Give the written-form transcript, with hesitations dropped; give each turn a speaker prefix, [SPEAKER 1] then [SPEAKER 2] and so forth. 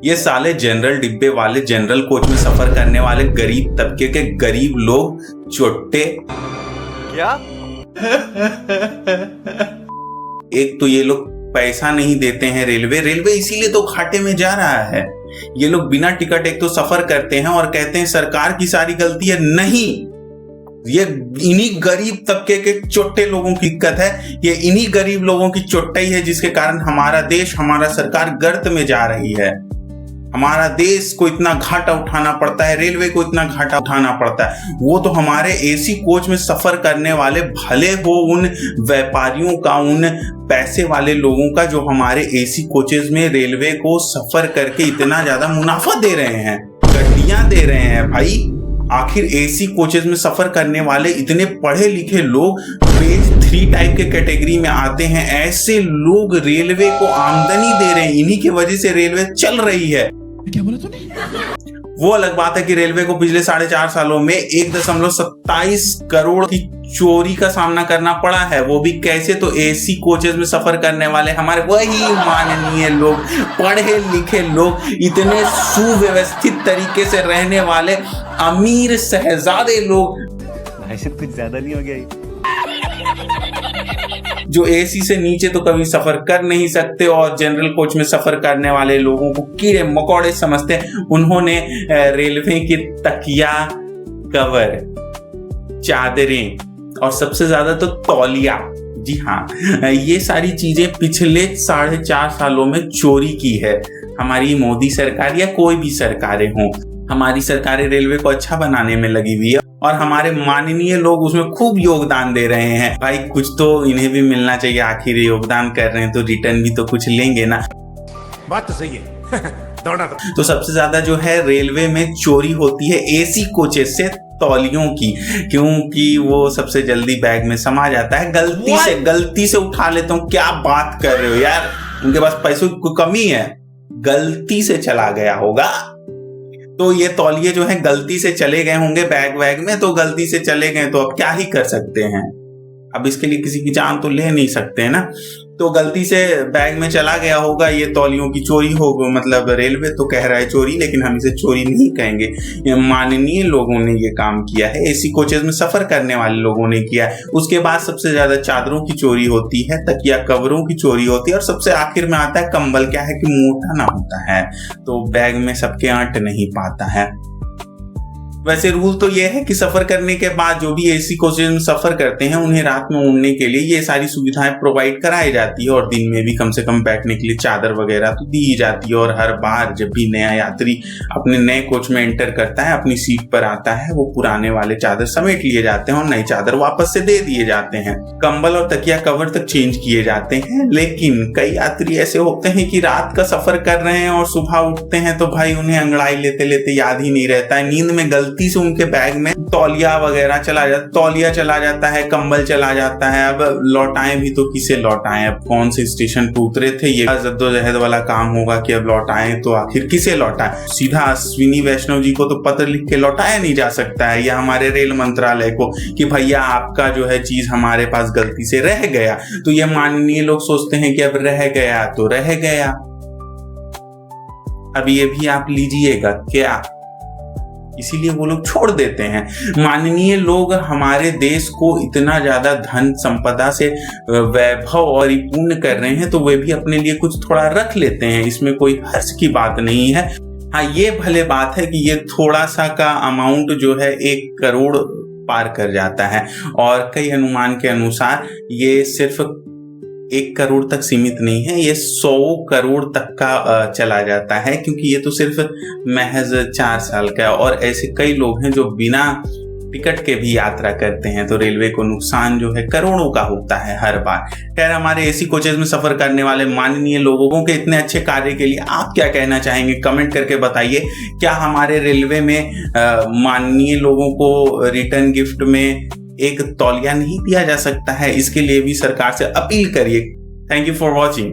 [SPEAKER 1] ये साले जनरल डिब्बे वाले, जनरल कोच में सफर करने वाले गरीब तबके के गरीब लोग चोट्टे।
[SPEAKER 2] क्या?
[SPEAKER 1] एक तो ये लोग पैसा नहीं देते हैं रेलवे इसीलिए तो घाटे में जा रहा है। ये लोग बिना टिकट एक तो सफर करते हैं और कहते हैं सरकार की सारी गलती है। नहीं, ये इन्हीं गरीब तबके के चोट्टे लोगों की दिक्कत है। ये इन्हीं गरीब लोगों की चोट्टाई है जिसके कारण हमारा देश, हमारा सरकार गर्त में जा रही है। हमारा देश को इतना घाटा उठाना पड़ता है, रेलवे को इतना घाटा उठाना पड़ता है। वो तो हमारे एसी कोच में सफर करने वाले, भले हो उन व्यापारियों का, उन पैसे वाले लोगों का जो हमारे एसी कोचेस में रेलवे को सफर करके इतना ज्यादा मुनाफा दे रहे हैं, गड्डियां दे रहे हैं। भाई आखिर एसी कोचेस में सफर करने वाले इतने पढ़े लिखे लोग फेज 3 टाइप के कैटेगरी में आते हैं। ऐसे लोग रेलवे को आमदनी दे रहे हैं, इन्हीं की वजह से रेलवे चल रही है।
[SPEAKER 3] क्या बोला तूने?
[SPEAKER 1] वो अलग बात है कि रेलवे को पिछले 4.5 सालों में 1.27 करोड़ की चोरी का सामना करना पड़ा है। वो भी कैसे? तो एसी कोचेस में सफर करने वाले हमारे वही माननीय लोग, पढ़े लिखे लोग, इतने सुव्यवस्थित तरीके से रहने वाले अमीर शहजादे लोग,
[SPEAKER 2] कुछ ज्यादा नहीं हो गया
[SPEAKER 1] जो एसी से नीचे तो कभी सफर कर नहीं सकते और जनरल कोच में सफर करने वाले लोगों को कीड़े मकोड़े समझते हैं। उन्होंने रेलवे की तकिया, कवर, चादरें और सबसे ज्यादा तो तौलिया, जी हाँ, ये सारी चीजें पिछले 4.5 सालों में चोरी की है हमारी मोदी सरकार या कोई भी सरकारें हों। हमारी सरकारें रेलवे को अच्छा बनाने में लगी हुई है और हमारे माननीय लोग उसमें खूब योगदान दे रहे हैं। भाई कुछ तो इन्हें भी मिलना चाहिए, आखिर योगदान कर रहे हैं तो रिटर्न भी तो कुछ लेंगे ना।
[SPEAKER 3] बात तो सही है। दौड़ा
[SPEAKER 1] तो सबसे ज्यादा जो है रेलवे में चोरी होती है एसी कोचेस से तौलियों की, क्योंकि वो सबसे जल्दी बैग में समा जाता है। गलती से उठा लेता हूँ। क्या बात कर रहे हो यार, उनके पास पैसों की कमी है, गलती से चला गया होगा। तो ये तौलिए जो है गलती से चले गए होंगे बैग में, तो गलती से चले गए तो अब क्या ही कर सकते हैं। अब इसके लिए किसी की जान तो ले नहीं सकते हैं ना। तो गलती से बैग में चला गया होगा, ये तौलियों की चोरी होगी। मतलब रेलवे तो कह रहा है चोरी, लेकिन हम इसे चोरी नहीं कहेंगे। ये माननीय लोगों ने ये काम किया है, एसी कोचेस में सफर करने वाले लोगों ने किया है। उसके बाद सबसे ज्यादा चादरों की चोरी होती है, तकिया कवरों की चोरी होती है और सबसे आखिर में आता है कंबल। क्या है कि मोटा ना होता है तो बैग में सबके अंट नहीं पाता है। वैसे रूल तो ये है कि सफर करने के बाद जो भी एसी कोचेस में सफर करते हैं उन्हें रात में उड़ने के लिए ये सारी सुविधाएं प्रोवाइड कराई जाती है और दिन में भी कम से कम बैठने के लिए चादर वगैरह तो दी ही जाती है। और हर बार जब भी नया यात्री अपने नए कोच में एंटर करता है, अपनी सीट पर आता है, वो पुराने वाले चादर समेट लिए जाते हैं और नई चादर वापस से दे दिए जाते हैं। कंबल और तकिया कवर तक चेंज किए जाते हैं। लेकिन कई यात्री ऐसे होते हैं कि रात का सफर कर रहे हैं और सुबह उठते हैं तो भाई उन्हें अंगड़ाई लेते लेते याद ही नहीं रहता है। नींद में गलती से उनके बैग में तौलिया वगैरह तौलिया चला जाता है, कंबल चला जाता है। अब लौटाएं भी तो किसे लौटाएं? अब कौन से स्टेशन पर उतरे थे, ये जद्दोजहद वाला काम होगा कि अब लौटाएं तो आखिर किसे लौटाएं? सीधा अश्विनी वैष्णव जी को तो पत्र लिख के लौटाया नहीं जा सकता है, या हमारे रेल मंत्रालय को कि भैया आपका जो है चीज हमारे पास गलती से रह गया। तो ये माननीय लोग सोचते हैं कि अब रह गया तो रह गया, अब ये भी आप लीजिएगा क्या? इसीलिए वो लोग छोड़ देते हैं। माननीय लोग हमारे देश को इतना ज्यादा धन संपदा से वैभव और पूर्ण कर रहे हैं तो वे भी अपने लिए कुछ थोड़ा रख लेते हैं। इसमें कोई हर्ष की बात नहीं है। हाँ, ये भले बात है कि ये थोड़ा सा का अमाउंट जो है 1 करोड़ पार कर जाता है और कई अनुमान के अनुसार ये सिर्फ 1 करोड़ तक सीमित नहीं है, ये 100 करोड़ तक का चला जाता है, क्योंकि ये तो सिर्फ महज 4 साल का है। और ऐसे कई लोग हैं जो बिना टिकट के भी यात्रा करते हैं, तो रेलवे को नुकसान जो है करोड़ों का होता है हर बार। खैर, हमारे एसी कोचेस में सफर करने वाले माननीय लोगों के इतने अच्छे कार्य के लिए आप क्या कहना चाहेंगे? कमेंट करके बताइए। क्या हमारे रेलवे में माननीय लोगों को रिटर्न गिफ्ट में एक तौलिया नहीं दिया जा सकता है? इसके लिए भी सरकार से अपील करिए। Thank you for watching.